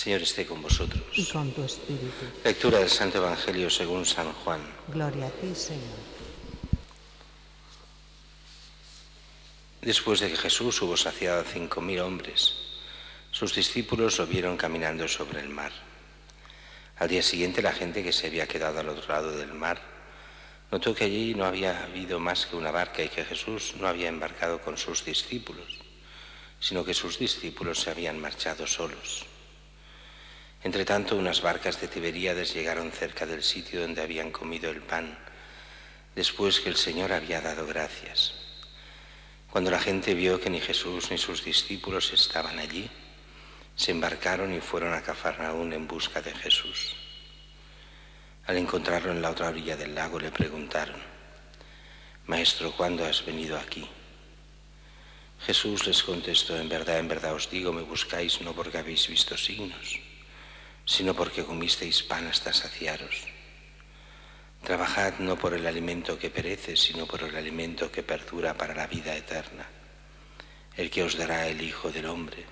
Señor esté con vosotros. Y con tu espíritu. Lectura del Santo Evangelio según San Juan. Gloria a ti, Señor. Después de que Jesús hubo saciado a 5.000 hombres, sus discípulos lo vieron caminando sobre el mar. Al día siguiente, la gente que se había quedado al otro lado del mar notó que allí no había habido más que una barca y que Jesús no había embarcado con sus discípulos, sino que sus discípulos se habían marchado solos. Entretanto, unas barcas de Tiberíades llegaron cerca del sitio donde habían comido el pan, después que el Señor había dado gracias. Cuando la gente vio que ni Jesús ni sus discípulos estaban allí, se embarcaron y fueron a Cafarnaún en busca de Jesús. Al encontrarlo en la otra orilla del lago, le preguntaron: «Maestro, ¿cuándo has venido aquí?» Jesús les contestó: en verdad os digo, me buscáis no porque habéis visto signos, sino porque comisteis pan hasta saciaros. Trabajad no por el alimento que perece, sino por el alimento que perdura para la vida eterna, el que os dará el Hijo del Hombre,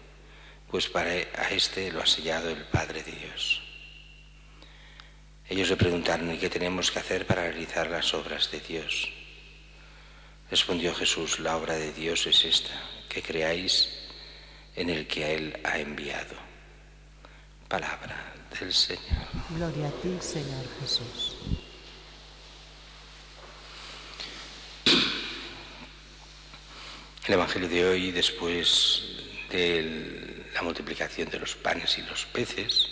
pues a este lo ha sellado el Padre de Dios. Ellos le preguntaron: ¿y qué tenemos que hacer para realizar las obras de Dios? Respondió Jesús: la obra de Dios es esta, que creáis en el que a Él ha enviado. Palabra del Señor. Gloria a ti, Señor Jesús. El Evangelio de hoy, después de la multiplicación de los panes y los peces,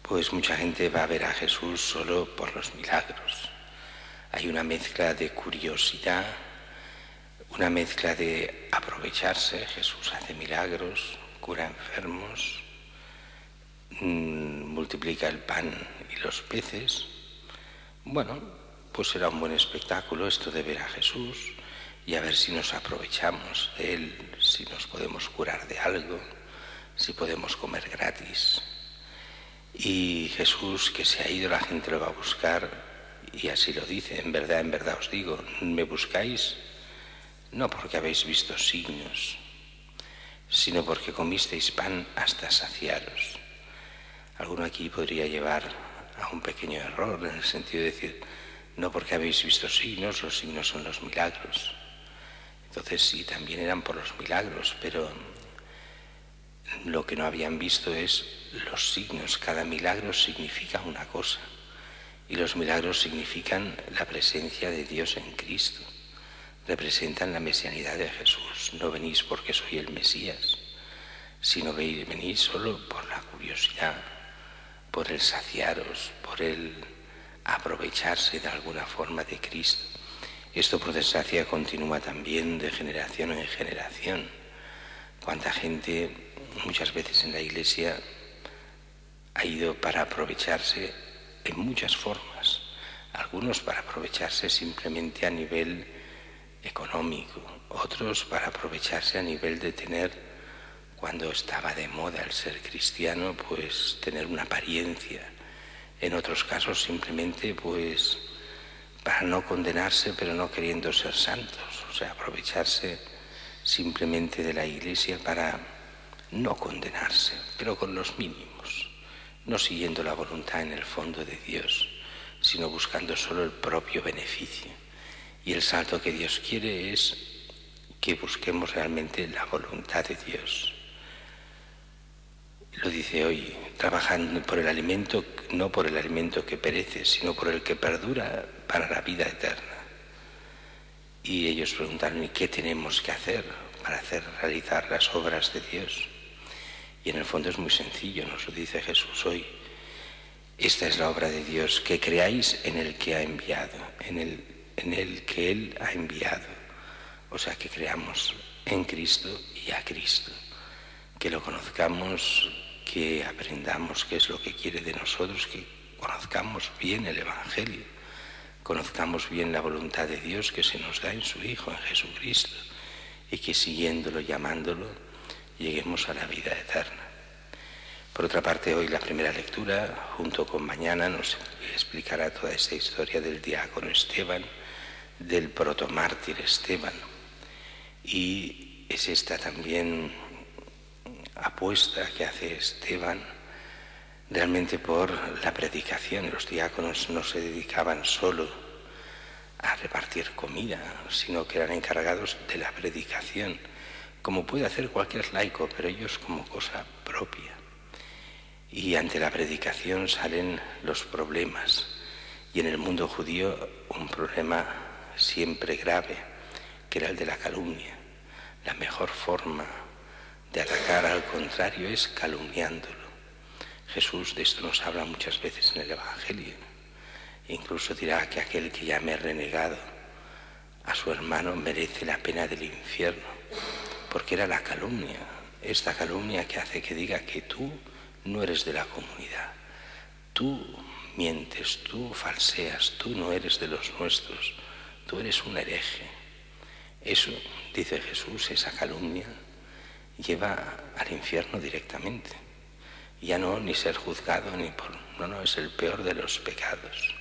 pues mucha gente va a ver a Jesús solo por los milagros. Hay una mezcla de curiosidad, una mezcla de aprovecharse. Jesús hace milagros, cura enfermos, multiplica el pan y los peces. Bueno, pues será un buen espectáculo esto de ver a Jesús y a ver si nos aprovechamos de Él, si nos podemos curar de algo, si podemos comer gratis. Y Jesús, que se ha ido, la gente lo va a buscar, y así lo dice: en verdad os digo, me buscáis no porque habéis visto signos, sino porque comisteis pan hasta saciaros. Alguno aquí podría llevar a un pequeño error, en el sentido de decir: no porque habéis visto signos, los signos son los milagros. Entonces sí, también eran por los milagros, pero lo que no habían visto es los signos. Cada milagro significa una cosa, y los milagros significan la presencia de Dios en Cristo, representan la mesianidad de Jesús. No venís porque soy el Mesías, sino venís solo por la curiosidad, por el saciaros, por el aprovecharse de alguna forma de Cristo. Esto, por desgracia, continúa también de generación en generación. Cuánta gente muchas veces en la Iglesia ha ido para aprovecharse en muchas formas. Algunos para aprovecharse simplemente a nivel económico, otros para aprovecharse a nivel de tener, cuando estaba de moda el ser cristiano, pues tener una apariencia. En otros casos simplemente pues para no condenarse, pero no queriendo ser santos, o sea, aprovecharse simplemente de la Iglesia para no condenarse, pero con los mínimos, no siguiendo la voluntad en el fondo de Dios, sino buscando solo el propio beneficio. Y el salto que Dios quiere es que busquemos realmente la voluntad de Dios. Lo dice hoy: trabajando por el alimento, no por el alimento que perece, sino por el que perdura para la vida eterna. Y ellos preguntaron: ¿y qué tenemos que hacer para realizar las obras de Dios? Y en el fondo es muy sencillo, nos lo dice Jesús hoy. Esta es la obra de Dios, que creáis en el que ha enviado, en el que Él ha enviado. O sea, que creamos en Cristo y a Cristo, que lo conozcamos, que aprendamos qué es lo que quiere de nosotros, que conozcamos bien el Evangelio, conozcamos bien la voluntad de Dios que se nos da en su Hijo, en Jesucristo, y que siguiéndolo, llamándolo, lleguemos a la vida eterna. Por otra parte, hoy la primera lectura, junto con mañana, nos explicará toda esta historia del diácono Esteban, del protomártir Esteban. Y es esta también apuesta que hace Esteban realmente por la predicación. Los diáconos no se dedicaban solo a repartir comida, sino que eran encargados de la predicación, como puede hacer cualquier laico, pero ellos como cosa propia. Y ante la predicación salen los problemas, y en el mundo judío un problema siempre grave, que era el de la calumnia. La mejor forma de atacar al contrario es calumniándolo. Jesús de esto nos habla muchas veces en el Evangelio. Incluso dirá que aquel que llame renegado a su hermano merece la pena del infierno, porque era la calumnia, esta calumnia que hace que diga que tú no eres de la comunidad, tú mientes, tú falseas, tú no eres de los nuestros, tú eres un hereje. Eso, dice Jesús, esa calumnia lleva al infierno directamente. Ya no ni ser juzgado ni por... No, es el peor de los pecados.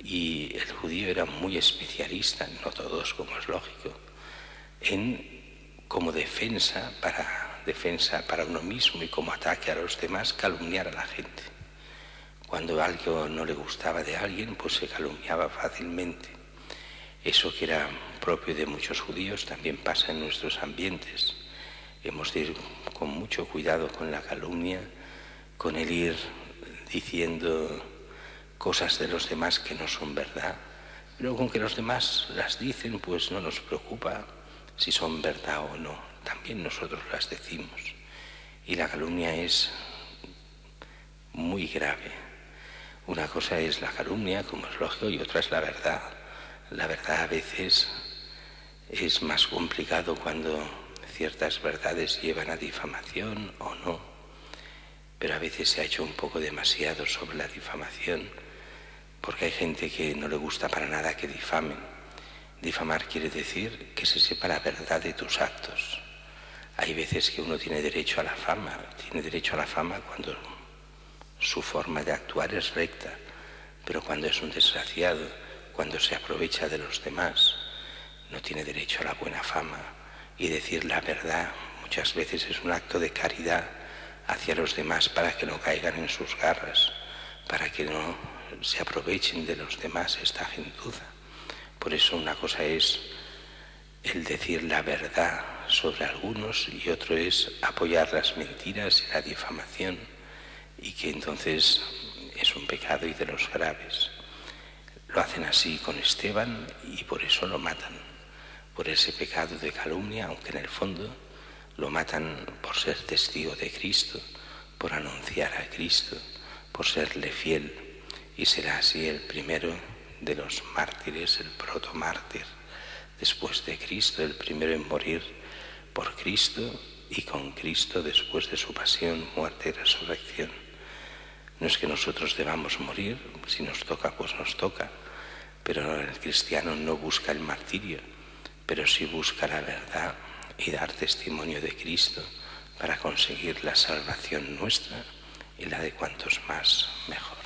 Y el judío era muy especialista, no todos como es lógico, en como defensa para uno mismo y como ataque a los demás, calumniar a la gente. Cuando algo no le gustaba de alguien, pues se calumniaba fácilmente. Eso que era propio de muchos judíos también pasa en nuestros ambientes. Hemos de ir con mucho cuidado con la calumnia, con el ir diciendo cosas de los demás que no son verdad, pero con que los demás las dicen, pues no nos preocupa si son verdad o no, también nosotros las decimos. Y la calumnia es muy grave. Una cosa es la calumnia, como es lógico, y otra es la verdad. La verdad a veces es más complicado cuando ciertas verdades llevan a difamación o no, pero a veces se ha hecho un poco demasiado sobre la difamación, porque hay gente que no le gusta para nada que difamen. Difamar quiere decir que se sepa la verdad de tus actos. Hay veces que uno tiene derecho a la fama cuando su forma de actuar es recta, pero cuando es un desgraciado, cuando se aprovecha de los demás, no tiene derecho a la buena fama. Y decir la verdad muchas veces es un acto de caridad hacia los demás para que no caigan en sus garras, para que no se aprovechen de los demás esta gentuza. Por eso una cosa es el decir la verdad sobre algunos y otro es apoyar las mentiras y la difamación, y que entonces es un pecado y de los graves. Lo hacen así con Esteban y por eso lo matan, por ese pecado de calumnia, aunque en el fondo lo matan por ser testigo de Cristo, por anunciar a Cristo, por serle fiel, y será así el primero de los mártires, el protomártir después de Cristo, el primero en morir por Cristo y con Cristo después de su pasión, muerte y resurrección. No es que nosotros debamos morir, si nos toca, pues nos toca, pero el cristiano no busca el martirio, pero sí busca la verdad y dar testimonio de Cristo para conseguir la salvación nuestra y la de cuantos más mejor.